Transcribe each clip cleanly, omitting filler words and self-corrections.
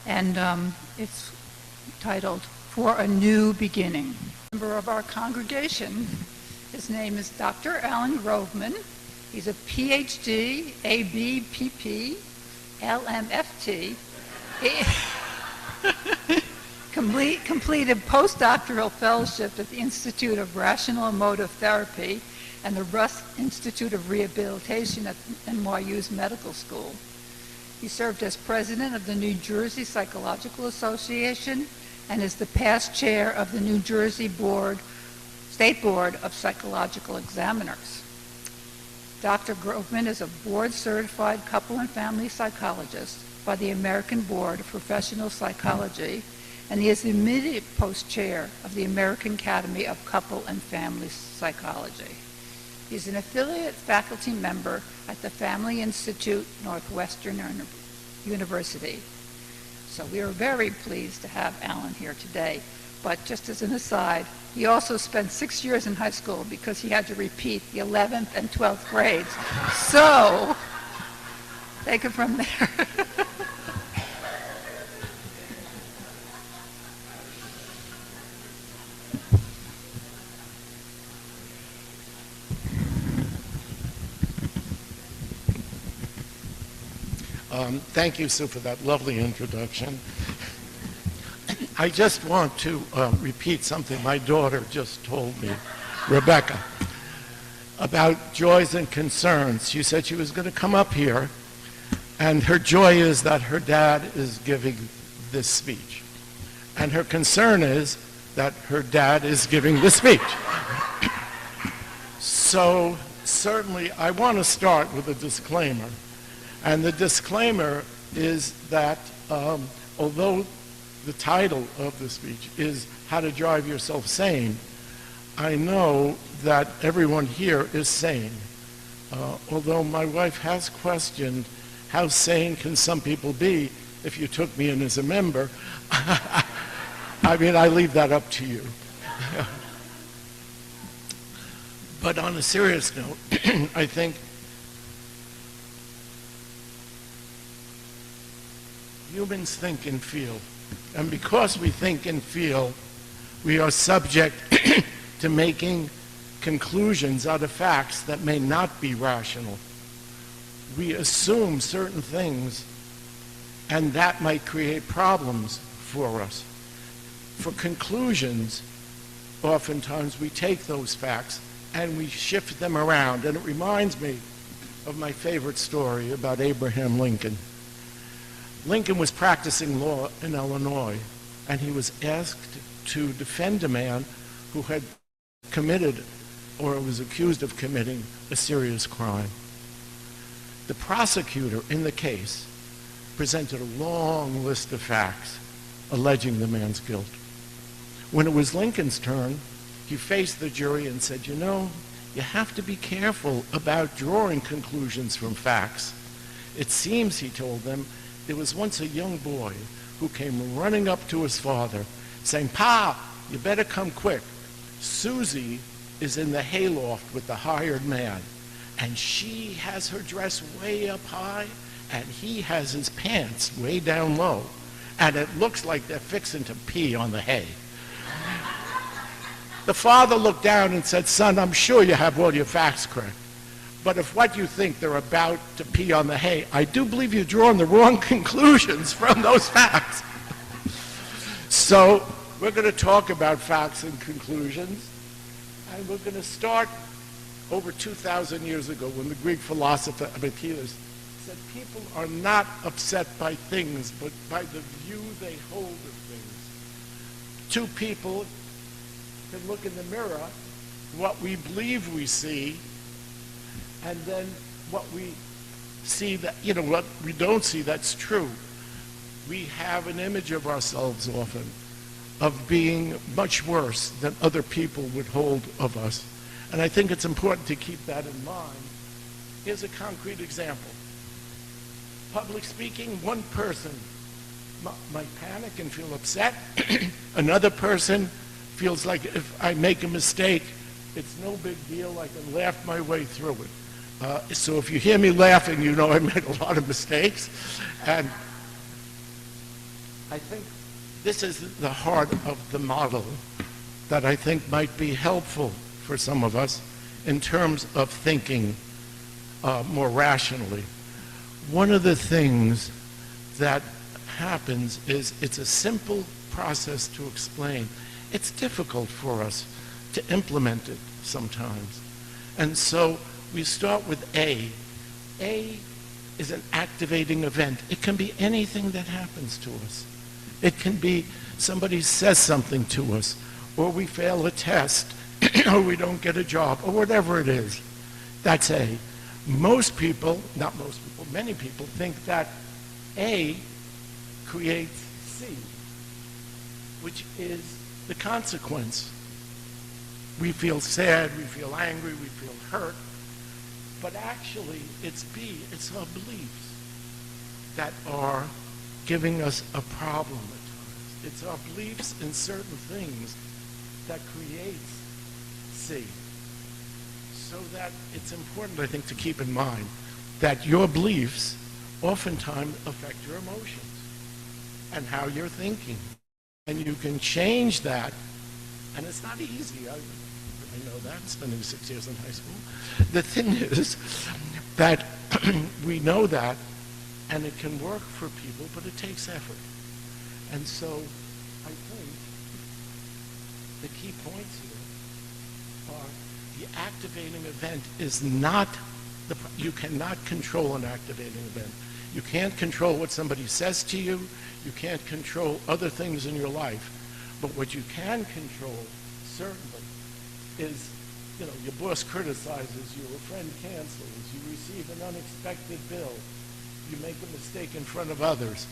and it's titled For a New Beginning. A member of our congregation, his name is Dr. Alan Groveman. He's a PhD, ABPP, LMFT. Completed postdoctoral fellowship at the Institute of Rational Emotive Therapy and the Russ Institute of Rehabilitation at NYU's Medical School. He served as president of the New Jersey Psychological Association and is the past chair of the New Jersey State Board of Psychological Examiners. Dr. Groveman is a board-certified couple and family psychologist by the American Board of Professional Psychology, and he is the immediate post-chair of the American Academy of Couple and Family Psychology. He's an affiliate faculty member at the Family Institute, Northwestern University. So we are very pleased to have Alan here today. But just as an aside, he also spent 6 years in high school because he had to repeat the 11th and 12th grades. So, take it from there. Thank you, Sue, for that lovely introduction. I just want to repeat something my daughter just told me, Rebecca, about joys and concerns. She said she was going to come up here, and her joy is that her dad is giving this speech. And her concern is that her dad is giving the speech. So certainly I want to start with a disclaimer. And the disclaimer is that although the title of the speech is How to Drive Yourself Sane, I know that everyone here is sane. Although my wife has questioned how sane can some people be if you took me in as a member, I mean, I leave that up to you. But on a serious note, I think humans think and feel. And because we think and feel, we are subject to making conclusions out of facts that may not be rational. We assume certain things, and that might create problems for us. For conclusions, oftentimes we take those facts and we shift them around. And it reminds me of my favorite story about Abraham Lincoln. Lincoln was practicing law in Illinois, and he was asked to defend a man who had committed or was accused of committing a serious crime. The prosecutor in the case presented a long list of facts alleging the man's guilt. When it was Lincoln's turn, he faced the jury and said, you know, you have to be careful about drawing conclusions from facts. It seems, he told them, there was once a young boy who came running up to his father saying, Pa, you better come quick. Susie is in the hayloft with the hired man, and she has her dress way up high, and he has his pants way down low, and it looks like they're fixing to pee on the hay. The father looked down and said, son, I'm sure you have all your facts correct. But if what you think they're about to pee on the hay, I do believe you're drawing the wrong conclusions from those facts. So we're going to talk about facts and conclusions. And we're going to start over 2,000 years ago when the Greek philosopher Epictetus said people are not upset by things, but by the view they hold of things. Two people can look in the mirror, what we believe we see, and then what we see that, you know, what we don't see that's true. We have an image of ourselves often of being much worse than other people would hold of us. And I think it's important to keep that in mind. Here's a concrete example. Public speaking, one person might panic and feel upset. Another person feels like if I make a mistake, it's no big deal, I can laugh my way through it. So if you hear me laughing, you know I made a lot of mistakes. And I think this is the heart of the model that I think might be helpful for some of us in terms of thinking more rationally. One of the things that happens is it's a simple process to explain. It's difficult for us to implement it sometimes. And so we start with A. A is an activating event. It can be anything that happens to us. It can be somebody says something to us, or we fail a test, or we don't get a job, or whatever it is. That's A. Most people, not most people, many people think that A creates C, which is the consequence. We feel sad, we feel angry, we feel hurt, but actually it's B, it's our beliefs that are giving us a problem at times. It's our beliefs in certain things that creates C. So that it's important, I think, to keep in mind that your beliefs oftentimes affect your emotions and how you're thinking. And you can change that, and it's not easy. I know that, spending 6 years in high school. The thing is that we know that, and it can work for people, but it takes effort. And so I think the key points here are the activating event is not, you cannot control an activating event. You can't control what somebody says to you. You can't control other things in your life. But what you can control, certainly, is, your boss criticizes you, a friend cancels, you receive an unexpected bill, you make a mistake in front of others.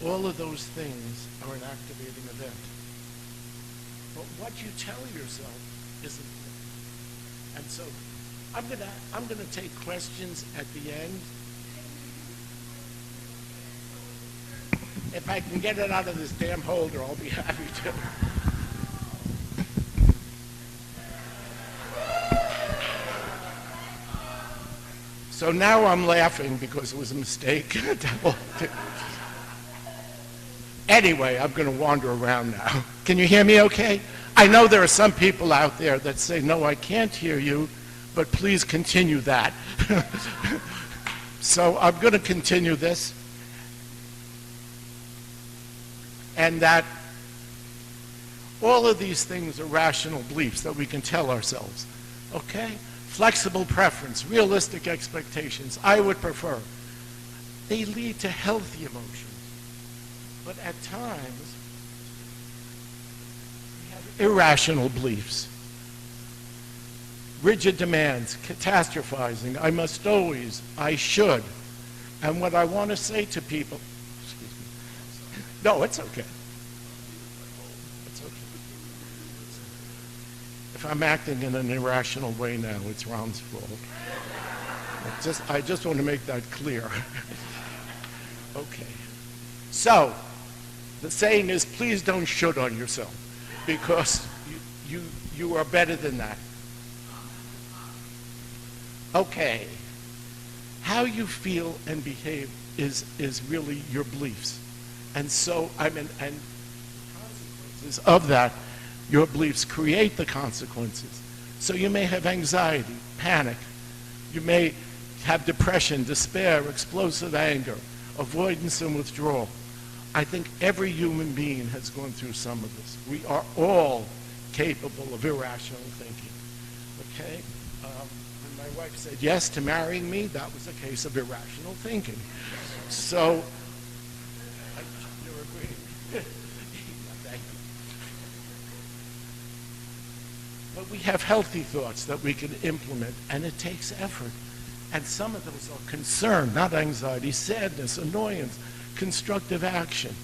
All of those things are an activating event. But what you tell yourself isn't. And so I'm gonna take questions at the end. If I can get it out of this damn holder, I'll be happy to. So now I'm laughing because it was a mistake. Anyway, I'm going to wander around now. Can you hear me okay? I know there are some people out there that say, no, I can't hear you, but please continue that. So I'm going to continue this. And that all of these things are rational beliefs that we can tell ourselves. Okay? Flexible preference, realistic expectations, I would prefer. They lead to healthy emotions. But at times, we have irrational beliefs. Rigid demands, catastrophizing, I must always, I should. And what I want to say to people, excuse me, no, it's okay. It's okay. If I'm acting in an irrational way now, it's Ron's fault. I just want to make that clear. Okay. So, the saying is, please don't should on yourself, because you are better than that. Okay. How you feel and behave is really your beliefs. And so, and consequences of that, your beliefs create the consequences. So you may have anxiety, panic. You may have depression, despair, explosive anger, avoidance and withdrawal. I think every human being has gone through some of this. We are all capable of irrational thinking. Okay? When my wife said yes to marrying me, that was a case of irrational thinking. So, you're agreeing. Thank you. But we have healthy thoughts that we can implement, and it takes effort. And some of those are concern, not anxiety, sadness, annoyance, constructive action.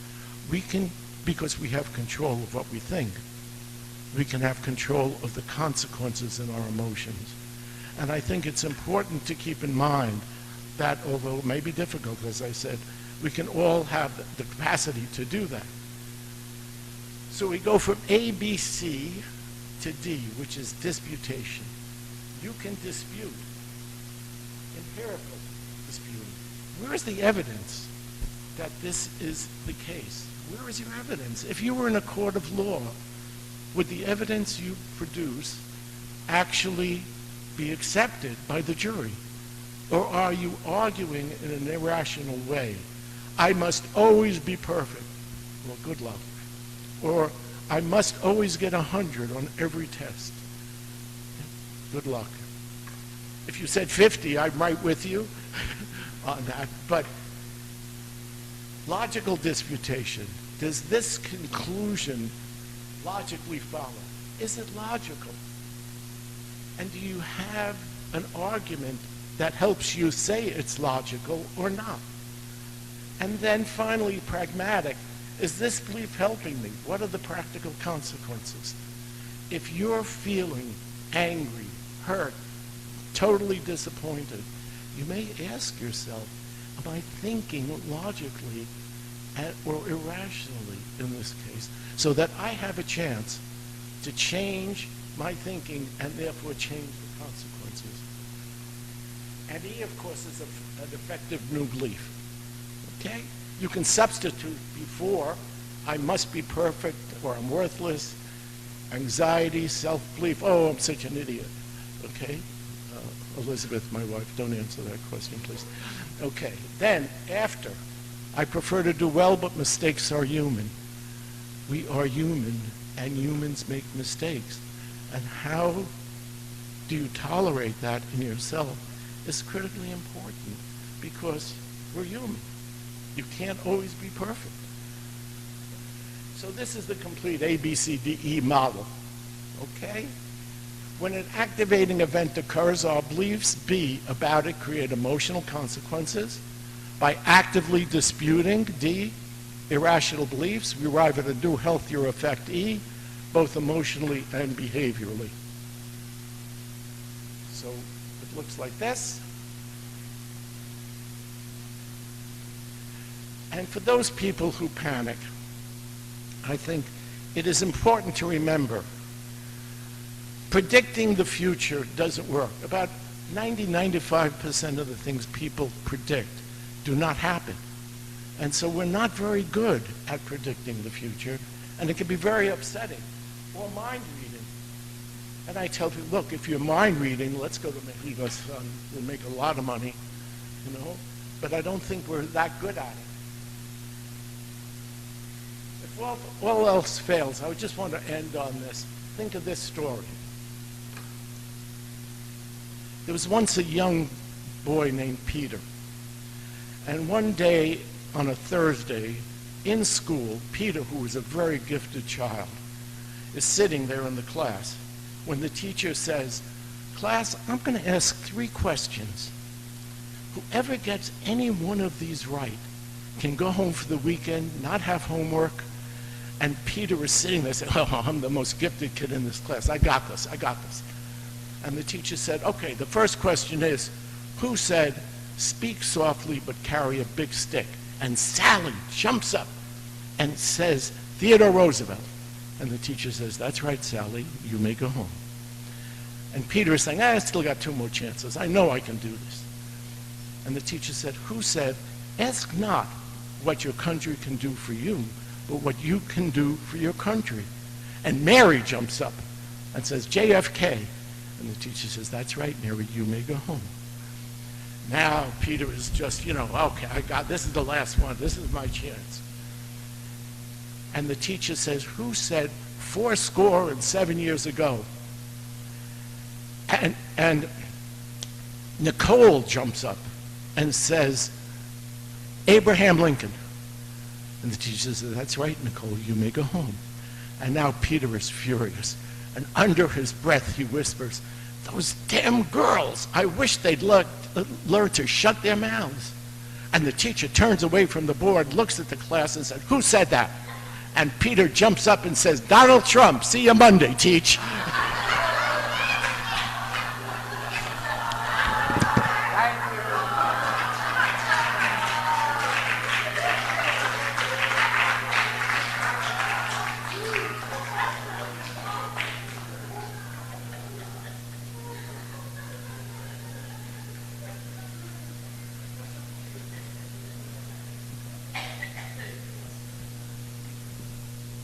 We can, because we have control of what we think, we can have control of the consequences in our emotions. And I think it's important to keep in mind that, although it may be difficult, as I said, we can all have the capacity to do that. So we go from A, B, C to D, which is disputation. You can dispute. Empirical disputing. Where's the evidence? that this is the case? Where is your evidence? If you were in a court of law, would the evidence you produce actually be accepted by the jury? Or are you arguing in an irrational way? I must always be perfect. Well, good luck. Or I must always get 100 on every test. Good luck. If you said 50, I'm right with you on that. But logical disputation, does this conclusion logically follow? Is it logical? And do you have an argument that helps you say it's logical or not? And then finally, pragmatic. Is this belief helping me? What are the practical consequences? If you're feeling angry, hurt, totally disappointed, you may ask yourself, am I thinking logically or irrationally in this case, so that I have a chance to change my thinking and therefore change the consequences? And E, of course, is an effective new belief. Okay? You can substitute before, I must be perfect or I'm worthless, anxiety, self-belief, oh, I'm such an idiot. Okay? Elizabeth, my wife, don't answer that question, please. Okay. Then, after, I prefer to do well, but mistakes are human. We are human, and humans make mistakes. And how do you tolerate that in yourself is critically important, because we're human. You can't always be perfect. So this is the complete ABCDE model, okay? When an activating event occurs, our beliefs B about it create emotional consequences. By actively disputing D, irrational beliefs, we arrive at a new, healthier effect E, both emotionally and behaviorally. So it looks like this. And for those people who panic, I think it is important to remember predicting the future doesn't work. About 90-95% of the things people predict do not happen. And so we're not very good at predicting the future, and it can be very upsetting. Or mind reading. And I tell people, look, if you're mind reading, let's go to Mexico, we'll make a lot of money, you know, but I don't think we're that good at it. If all else fails, I just want to end on this. Think of this story. There was once a young boy named Peter. And one day, on a Thursday, in school, Peter, who was a very gifted child, is sitting there in the class when the teacher says, class, I'm going to ask 3 questions. Whoever gets any one of these right can go home for the weekend, not have homework. And Peter is sitting there saying, oh, I'm the most gifted kid in this class. I got this. And the teacher said, okay, the first question is, who said, speak softly but carry a big stick? And Sally jumps up and says, Theodore Roosevelt. And the teacher says, that's right, Sally, you may go home. And Peter is saying, I still got 2 more chances. I know I can do this. And the teacher said, who said, ask not what your country can do for you, but what you can do for your country. And Mary jumps up and says, JFK. And the teacher says, that's right, Mary, you may go home. Now Peter is just, okay, this is the last one. This is my chance. And the teacher says, who said 77 years ago? And Nicole jumps up and says, Abraham Lincoln. And the teacher says, that's right, Nicole, you may go home. And now Peter is furious. And under his breath, he whispers, those damn girls, I wish they'd learn to shut their mouths. And the teacher turns away from the board, looks at the class and said, who said that? And Peter jumps up and says, Donald Trump, see you Monday, teach.